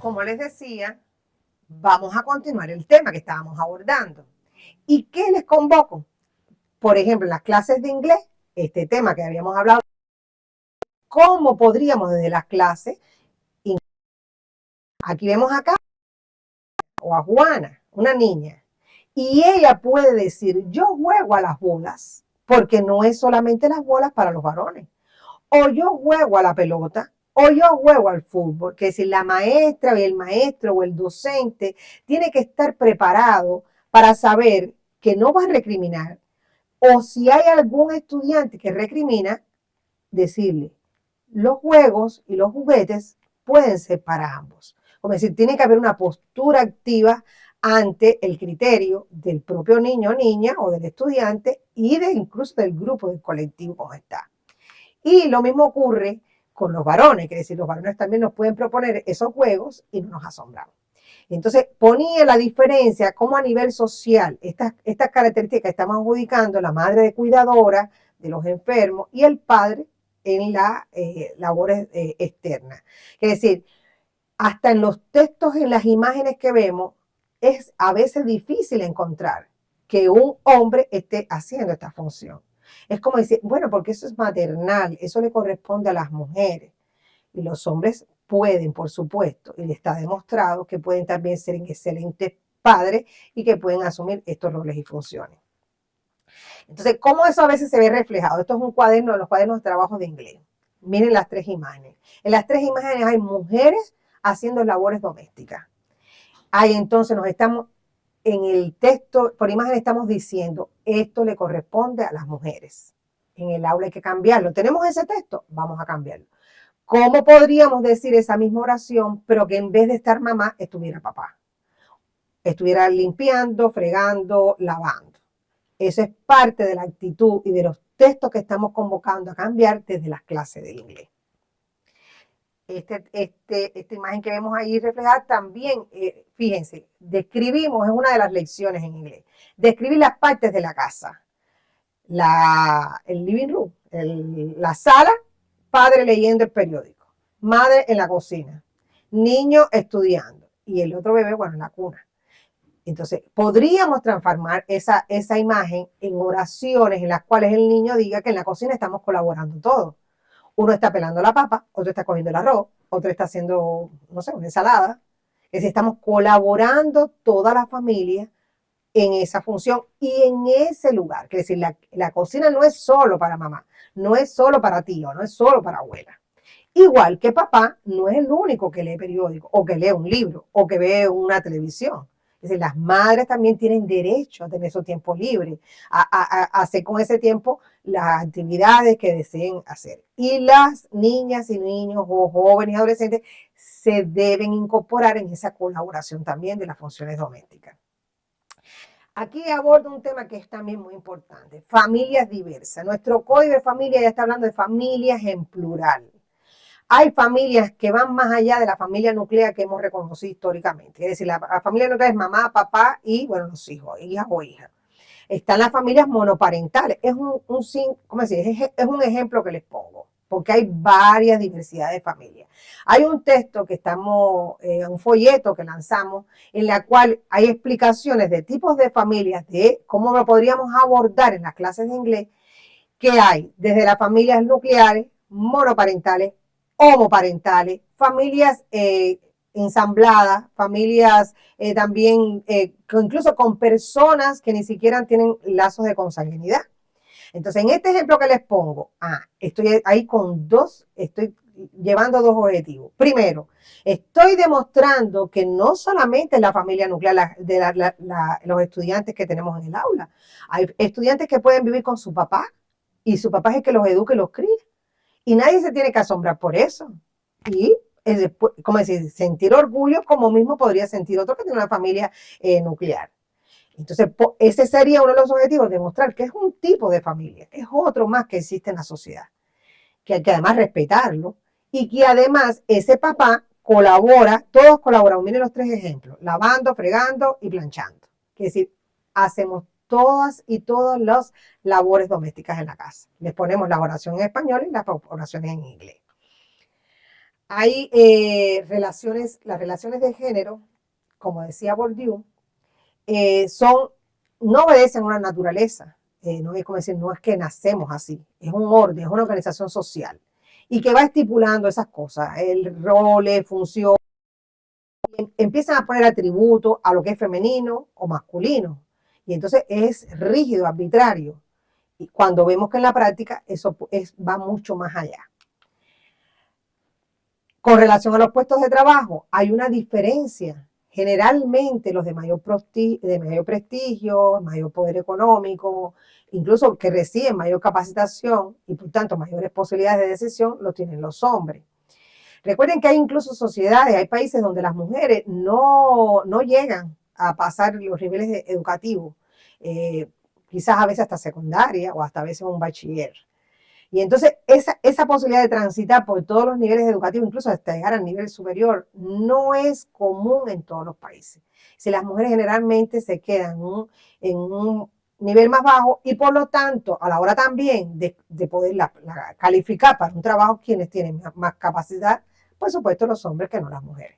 como les decía, vamos a continuar el tema que estábamos abordando. ¿Y qué les convoco? Por ejemplo, en las clases de inglés, este tema que habíamos hablado, ¿cómo podríamos desde las clases? Aquí vemos acá o a Juana, una niña, y ella puede decir, yo juego a las bolas, porque no es solamente las bolas para los varones. O yo juego a la pelota, o yo juego al fútbol, que si la maestra o el maestro o el docente tiene que estar preparado para saber que no va a recriminar, o si hay algún estudiante que recrimina, decirle, los juegos y los juguetes pueden ser para ambos. Como decir, tiene que haber una postura activa ante el criterio del propio niño o niña o del estudiante y de incluso del grupo, del colectivo como está. Y lo mismo ocurre con los varones, que es decir, los varones también nos pueden proponer esos juegos y no nos asombramos. Entonces ponía la diferencia como a nivel social, estas características que estamos adjudicando, la madre de cuidadora de los enfermos y el padre en las labores externas. Es decir, hasta en los textos, en las imágenes que vemos, es a veces difícil encontrar que un hombre esté haciendo esta función. Es como decir, bueno, porque eso es maternal, eso le corresponde a las mujeres. Y los hombres pueden, por supuesto, y está demostrado que pueden también ser excelentes padres y que pueden asumir estos roles y funciones. Entonces, ¿cómo eso a veces se ve reflejado? Esto es un cuaderno de los cuadernos de trabajo de inglés. Miren las tres imágenes. En las tres imágenes hay mujeres haciendo labores domésticas. Ahí entonces nos estamos, en el texto, por imagen estamos diciendo, esto le corresponde a las mujeres. En el aula hay que cambiarlo. ¿Tenemos ese texto? Vamos a cambiarlo. ¿Cómo podríamos decir esa misma oración, pero que en vez de estar mamá, estuviera papá? Estuviera limpiando, fregando, lavando. Eso es parte de la actitud y de los textos que estamos convocando a cambiar desde las clases de inglés. Esta imagen que vemos ahí reflejada también, fíjense, describimos, es una de las lecciones en inglés, describir las partes de la casa. El living room, la sala, padre leyendo el periódico, madre en la cocina, niño estudiando y el otro bebé, bueno, en la cuna. Entonces, podríamos transformar esa imagen en oraciones en las cuales el niño diga que en la cocina estamos colaborando todos. Uno está pelando la papa, otro está cogiendo el arroz, otro está haciendo, no sé, una ensalada. Es decir, estamos colaborando toda la familia en esa función y en ese lugar. Es decir, la cocina no es solo para mamá, no es solo para tío, no es solo para abuela. Igual que papá no es el único que lee periódico o que lee un libro o que ve una televisión. Es decir, las madres también tienen derecho a tener su tiempo libre, a hacer con ese tiempo las actividades que deseen hacer. Y las niñas y niños o jóvenes y adolescentes se deben incorporar en esa colaboración también de las funciones domésticas. Aquí abordo un tema que es también muy importante, familias diversas. Nuestro código de familia ya está hablando de familias en plural. Hay familias que van más allá de la familia nuclear que hemos reconocido históricamente. Es decir, la familia nuclear es mamá, papá y, bueno, los hijos, hijas o hijas. Están las familias monoparentales. Es ¿cómo decir? Es un ejemplo que les pongo, porque hay varias diversidades de familias. Hay un texto que un folleto que lanzamos, en la cual hay explicaciones de tipos de familias, de cómo lo podríamos abordar en las clases de inglés, que hay desde las familias nucleares, monoparentales, homoparentales, familias ensambladas, familias también, incluso con personas que ni siquiera tienen lazos de consanguinidad. Entonces, en este ejemplo que les pongo, estoy ahí estoy llevando dos objetivos. Primero, estoy demostrando que no solamente es la familia nuclear de los estudiantes que tenemos en el aula, hay estudiantes que pueden vivir con su papá y su papá es el que los educa y los cría. Y nadie se tiene que asombrar por eso. Y, como decir, sentir orgullo como mismo podría sentir otro que tiene una familia nuclear. Entonces, ese sería uno de los objetivos, demostrar que es un tipo de familia, es otro más que existe en la sociedad, que hay que además respetarlo y que además ese papá colabora, todos colaboramos, miren los tres ejemplos, lavando, fregando y planchando. Es decir, hacemos todas y todas las labores domésticas en la casa. Les ponemos la oración en español y las oraciones en inglés. Hay las relaciones de género, como decía Bourdieu, son, no obedecen a una naturaleza. No es como decir, no es que nacemos así, es un orden, es una organización social. Y que va estipulando esas cosas, el rol, función, empiezan a poner atributos a lo que es femenino o masculino. Y entonces es rígido, arbitrario. Y cuando vemos que en la práctica eso va mucho más allá. Con relación a los puestos de trabajo, hay una diferencia. Generalmente los de mayor prestigio, mayor poder económico, incluso que reciben mayor capacitación y por tanto mayores posibilidades de decisión, lo tienen los hombres. Recuerden que hay incluso sociedades, hay países donde las mujeres no llegan a pasar los niveles educativos, eh, quizás a veces hasta secundaria o hasta a veces un bachiller. Y entonces esa posibilidad de transitar por todos los niveles educativos, incluso hasta llegar al nivel superior, no es común en todos los países. Si las mujeres generalmente se quedan en un nivel más bajo y por lo tanto a la hora también de poder calificar para un trabajo quienes tienen más capacidad, por supuesto los hombres que no las mujeres.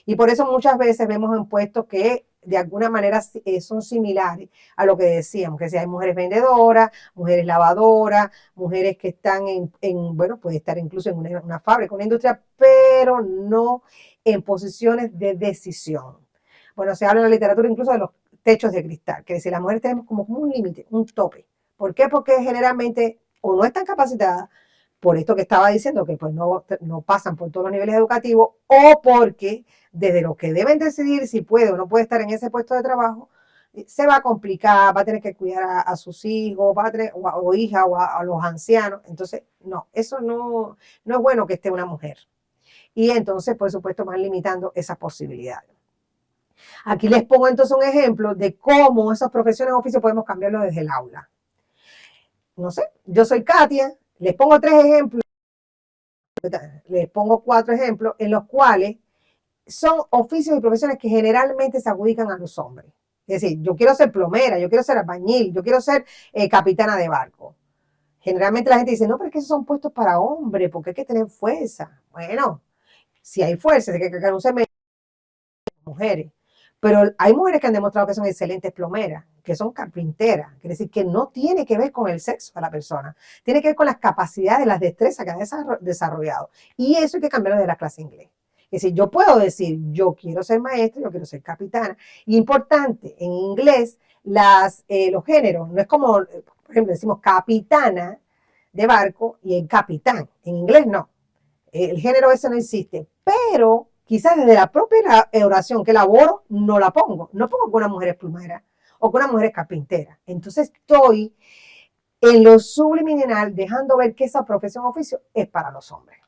Y por eso muchas veces vemos en puestos que de alguna manera son similares a lo que decíamos, que si hay mujeres vendedoras, mujeres lavadoras, mujeres que están bueno, puede estar incluso en una fábrica, una industria, pero no en posiciones de decisión. Bueno, se habla en la literatura incluso de los techos de cristal, que si las mujeres tenemos como un límite, un tope. ¿Por qué? Porque generalmente o no están capacitadas, por esto que estaba diciendo, que pues no pasan por todos los niveles educativos, o porque desde lo que deben decidir si puede o no puede estar en ese puesto de trabajo, se va a complicar, va a tener que cuidar a sus hijos, va a tener, o hijas, o a los ancianos. Entonces, no, eso no es bueno que esté una mujer. Y entonces, por supuesto, van limitando esas posibilidades. Aquí les pongo entonces un ejemplo de cómo esas profesiones o oficios podemos cambiarlo desde el aula. No sé, yo soy Katia, les pongo 3 ejemplos, les pongo 4 ejemplos en los cuales son oficios y profesiones que generalmente se adjudican a los hombres. Es decir, yo quiero ser plomera, yo quiero ser albañil, yo quiero ser capitana de barco. Generalmente la gente dice, no, pero es que esos son puestos para hombres, porque hay que tener fuerza. Bueno, si hay fuerza, hay que cargar un cemento, mujeres. Pero hay mujeres que han demostrado que son excelentes plomeras, que son carpinteras. Quiere decir que no tiene que ver con el sexo de la persona. Tiene que ver con las capacidades, las destrezas que han desarrollado. Y eso hay que cambiarlo de la clase de inglés. Es decir, yo puedo decir, yo quiero ser maestra, yo quiero ser capitana. Y importante, en inglés, los géneros, no es como, por ejemplo, decimos capitana de barco y el capitán. En inglés no. El género ese no existe. Pero quizás desde la propia oración que elaboro, no la pongo. No pongo que una mujer es plumera o que una mujer es carpintera. Entonces estoy en lo subliminal dejando ver que esa profesión o oficio es para los hombres.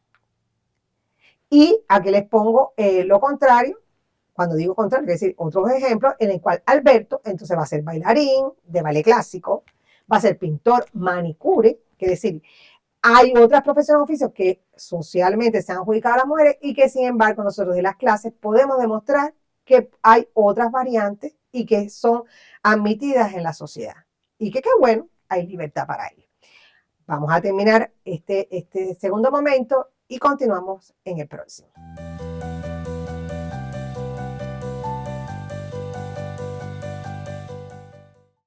Y aquí les pongo lo contrario, cuando digo contrario, es decir, otros ejemplos en el cual Alberto entonces va a ser bailarín de ballet clásico, va a ser pintor manicure, que es decir, hay otras profesiones o oficios que socialmente se han adjudicado a las mujeres y que sin embargo nosotros de las clases podemos demostrar que hay otras variantes y que son admitidas en la sociedad. Y que qué bueno, hay libertad para ello. Vamos a terminar este segundo momento y continuamos en el próximo.